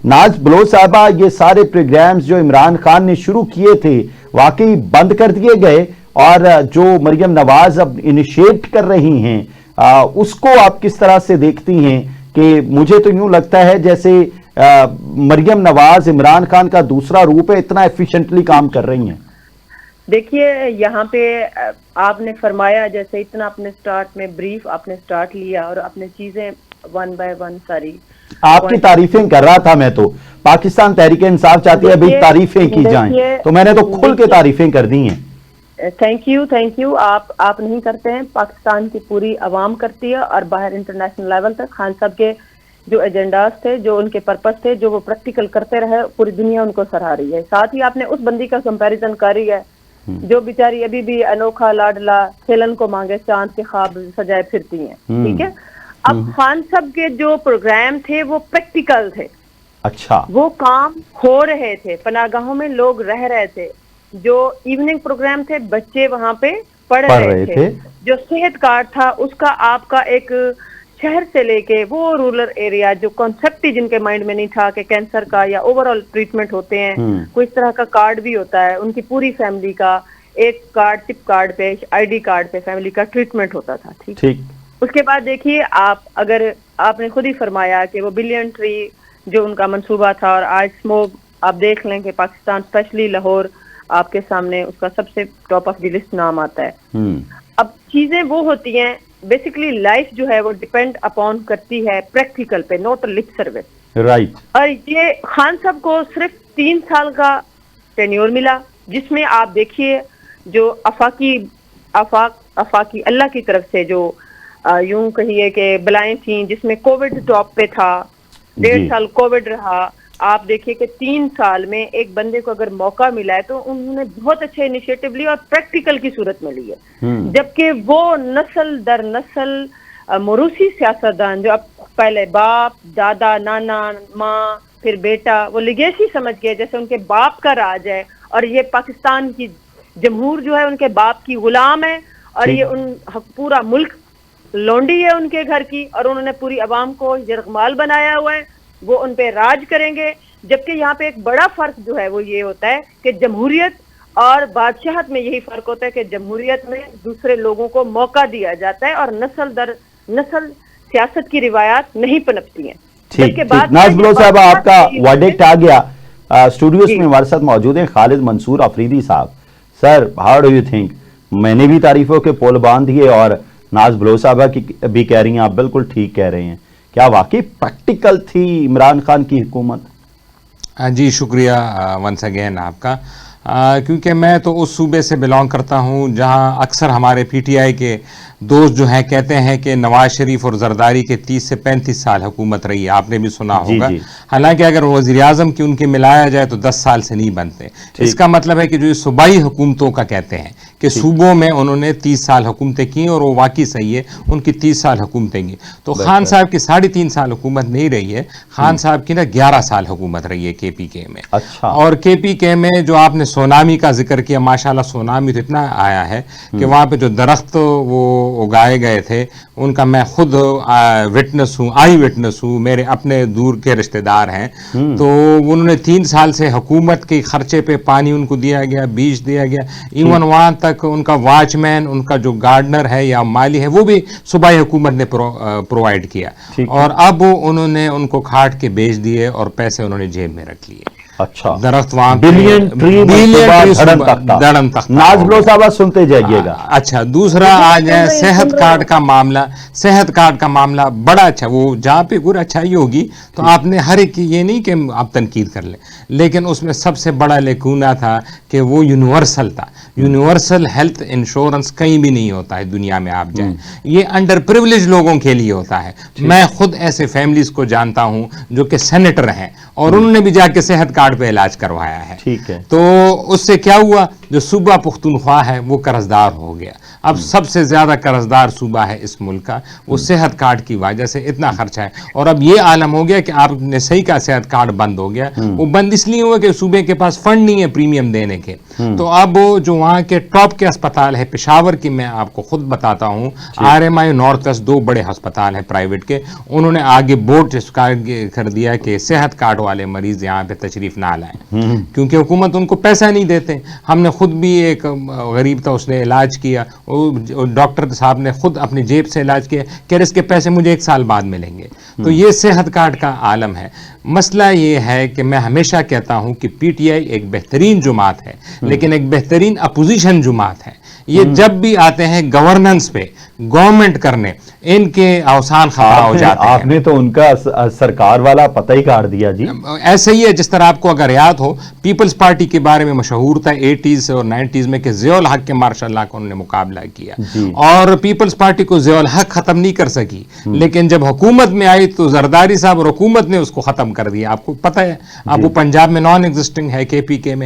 नाज बलोच साहबा, ये सारे प्रोग्राम्स जो इमरान खान ने शुरू किए थे वाकई बंद कर दिए गए, और जो मरियम नवाज अब इनिशिएट कर रही हैं उसको आप किस तरह से देखती हैं? कि मुझे तो यूं लगता है जैसे मरियम नवाज इमरान खान का दूसरा रूप है, इतना एफिशिएंटली काम कर रही हैं। देखिए, यहाँ पे आपने फरमाया जैसे इतना अपने स्टार्ट में ब्रीफ आपने स्टार्ट लिया और अपने चीजें वन बाय वन सारी आपकी तारीफें कर रहा था मैं तो। पाकिस्तान तहरीक इंसाफ चाहती है भाई तारीफें की जाएं, तो मैंने तो खुल के तारीफें कर दी हैं। Thank you. आप नहीं करते हैं, पाकिस्तान की पूरी अवाम करती है, और बाहर इंटरनेशनल लेवल तक खान साहब के जो एजेंडाज थे, जो उनके पर्पस थे, जो वो प्रैक्टिकल करते रहे, पूरी दुनिया उनको सराह रही है। साथ ही आपने उस बंदी का कंपैरिजन करी है जो बेचारी अभी भी अनोखा लाडला खेलन को मांगे चांद के ख्वाब सजाए फिरती हैं, ठीक है। अब खान साहब के जो प्रोग्राम थे वो प्रैक्टिकल थे। अच्छा, वो काम हो रहे थे, पनागाहों में लोग रह रहे थे, जो इवनिंग प्रोग्राम थे बच्चे वहां पे पढ़ रहे थे, जो सेहत कार्ड था उसका आपका एक शहर से लेके वो रूरल एरिया, जो कॉन्सेप्ट ही जिनके माइंड में नहीं था कि कैंसर का या ओवरऑल ट्रीटमेंट होते हैं, कोई इस तरह का कार्ड भी होता है, उनकी पूरी फैमिली का एक कार्ड, टिप कार्ड पे, आईडी कार्ड पे फैमिली का ट्रीटमेंट होता था, ठीक। उसके बाद देखिए आप, अगर आपने खुद ही फरमाया कि वो बिलियन ट्री जो उनका मंसूबा था, और आज स्मोक आप देख लें कि पाकिस्तान स्पेशली लाहौर आपके सामने उसका सबसे टॉप ऑफ द लिस्ट नाम आता है। अब चीजें वो होती हैं, बेसिकली लाइफ जो है वो डिपेंड अपॉन करती है प्रैक्टिकल पे, नॉट लिप सर्विस, राइट। और ये खान साहब को सिर्फ 3 साल का टेन्योर मिला, जिसमें आप देखिए जो आफाकी अल्लाह की तरफ से जो यूं कहिए कि बलाएं थी, जिसमें कोविड टॉप पे था, 1.5 साल कोविड रहा। आप देखिए कि 3 साल में एक बंदे को अगर मौका मिला है तो उन्होंने बहुत अच्छे इनिशिएटिव लिए और प्रैक्टिकल की सूरत में लिए, जबकि वो नस्ल दर नस्ल मोरूसी सियासतदान जो अब पहले बाप, दादा, नाना, माँ, फिर बेटा, वो लिगेसी समझ गए जैसे उनके बाप का राज है, और ये पाकिस्तान की जमहूर जो है उनके बाप की गुलाम है, और ये पूरा मुल्क लौंडी है उनके घर की, और उन्होंने पूरी अवाम को यरगमाल बनाया हुआ है, वो उन पे राज करेंगे। जबकि यहाँ पे एक बड़ा फर्क जो है वो ये होता है कि जमहूरियत और बादशाहत में यही फर्क होता है कि जमहूरियत में दूसरे लोगों को मौका दिया जाता है और नस्ल दर नस्ल सियासत की रिवायात नहीं पनपती हैं। ठीक, नाज बलोच साहब, आपका वर्डिक्ट आ गया। स्टूडियोज में हमारे साथ मौजूद हैं खालिद मंसूर अफरीदी साहब। Sir, how do you think? मैंने भी तारीफों के पोल बांध दिए और नाज बलोच साहबा की भी कह रही हैं, आप बिल्कुल ठीक कह रहे हैं। क्या वाकई प्रैक्टिकल थी इमरान खान की हुकूमत? जी शुक्रिया वंस अगेन आपका, क्योंकि मैं तो उस सूबे से बिलोंग करता हूं जहां अक्सर हमारे पीटीआई के दोस्त जो हैं कहते हैं कि नवाज शरीफ और जरदारी के 30 से 35 साल हुकूमत रही है, आपने भी सुना होगा। हालांकि अगर वज़ीर आज़म की उनके मिलाया जाए तो 10 साल से नहीं बनते। इसका मतलब है कि जो सूबाई हुकूमतों का कहते हैं कि सूबों में उन्होंने 30 साल हुकूमतें की, और वो वाकई सही है, उनकी 30 साल हुकूमतें की। तो खान साहब की 3.5 साल हुकूमत नहीं रही है, खान साहब की ना 11 साल हुकूमत रही है KPK में। अच्छा। और KPK में जो आपने सोनामी का जिक्र किया, माशाल्लाह सोनामी तो इतना आया है कि वहाँ पे जो दरख्त वो उगाए गए थे उनका मैं खुद विटनेस हूँ, आई विटनेस हूँ, मेरे अपने दूर के रिश्तेदार हैं। तो उन्होंने 3 साल से हुकूमत के खर्चे पे पानी उनको दिया गया, बीज दिया गया, इवन वहाँ तक उनका वॉचमैन, उनका जो गार्डनर है या माली है, वो भी सूबाई हुकूमत ने प्रोवाइड किया, और अब उन्होंने उनको खाट के बेच दिए और पैसे उन्होंने जेब में रख लिए। अच्छा, दरख्त वहाँ बिलियन ट्री धड़न तख्ता। नाज बलोच साहब सुनते जाइएगा। अच्छा, दूसरा आ जाए सेहत कार्ड का मामला। सेहत कार्ड का मामला बड़ा अच्छा, वो जहाँ पे गुर अच्छाई होगी तो आपने हर एक, ये नहीं कि आप तनकीद कर ले, लेकिन उसमें सबसे बड़ा लेकुना था कि वो यूनिवर्सल था। यूनिवर्सल हेल्थ इंश्योरेंस कहीं भी नहीं होता है दुनिया में, आप जाएं, ये अंडर प्रिविलेज लोगों के लिए होता है। मैं खुद ऐसे फैमिलीज को जानता हूं जो कि सेनेटर हैं और उन्होंने भी जाके सेहत कार्ड पे इलाज करवाया है। ठीक है। तो उससे क्या हुआ جو صوبہ پختونخوا ہے وہ قرضدار ہو گیا. اب سب سے زیادہ قرضدار صوبہ ہے اس ملک کا, وہ صحت کارڈ کی وجہ سے اتنا خرچہ ہے. اور اب یہ عالم ہو گیا کہ آپ نے صحیح کا صحت کارڈ بند ہو گیا. وہ بند اس لیے ہوا کہ صوبے کے پاس فنڈ نہیں ہے پریمیم دینے کے. تو اب جو وہاں کے ٹاپ کے اسپتال ہے پشاور کی, میں آپ کو خود بتاتا ہوں, RMI نارتھ ویسٹ 2 بڑے ہسپتال ہیں پرائیویٹ کے, انہوں نے آگے بورڈ کر دیا کہ صحت کارڈ والے مریض یہاں پہ تشریف نہ لائیں, کیونکہ حکومت ان کو پیسہ نہیں دیتے. ہم نے خود بھی ایک غریب تھا, اس نے علاج کیا, ڈاکٹر صاحب نے خود اپنی جیب سے علاج کیا کہ اس کے پیسے مجھے 1 سال بعد ملیں گے. تو یہ صحت کارڈ کا عالم ہے. مسئلہ یہ ہے کہ میں ہمیشہ کہتا ہوں کہ PTI ایک بہترین جماعت ہے, لیکن ایک بہترین اپوزیشن جماعت ہے. یہ جب بھی آتے ہیں گورننس پہ, گورنمنٹ کرنے, ان کے اوسان خطا ہو جاتے ہیں. آپ نے تو ان کا سرکار والا پتہ ہی کاٹ دیا جی. ایسا ہی ہے جس طرح آپ کو اگر یاد ہو پیپلز پارٹی کے بارے میں مشہور تھا 80s اور 90s میں کہ ضیاء الحق کے ماشاء اللہ کو انہوں نے مقابلہ کیا, اور پیپلز پارٹی کو ضیاء الحق ختم نہیں کر سکی, لیکن جب حکومت میں آئی تو زرداری صاحب اور حکومت نے اس کو ختم کر دیا. آپ کو پتہ ہے, آپ کو پنجاب میں نان ایگزسٹنگ ہے KPK میں,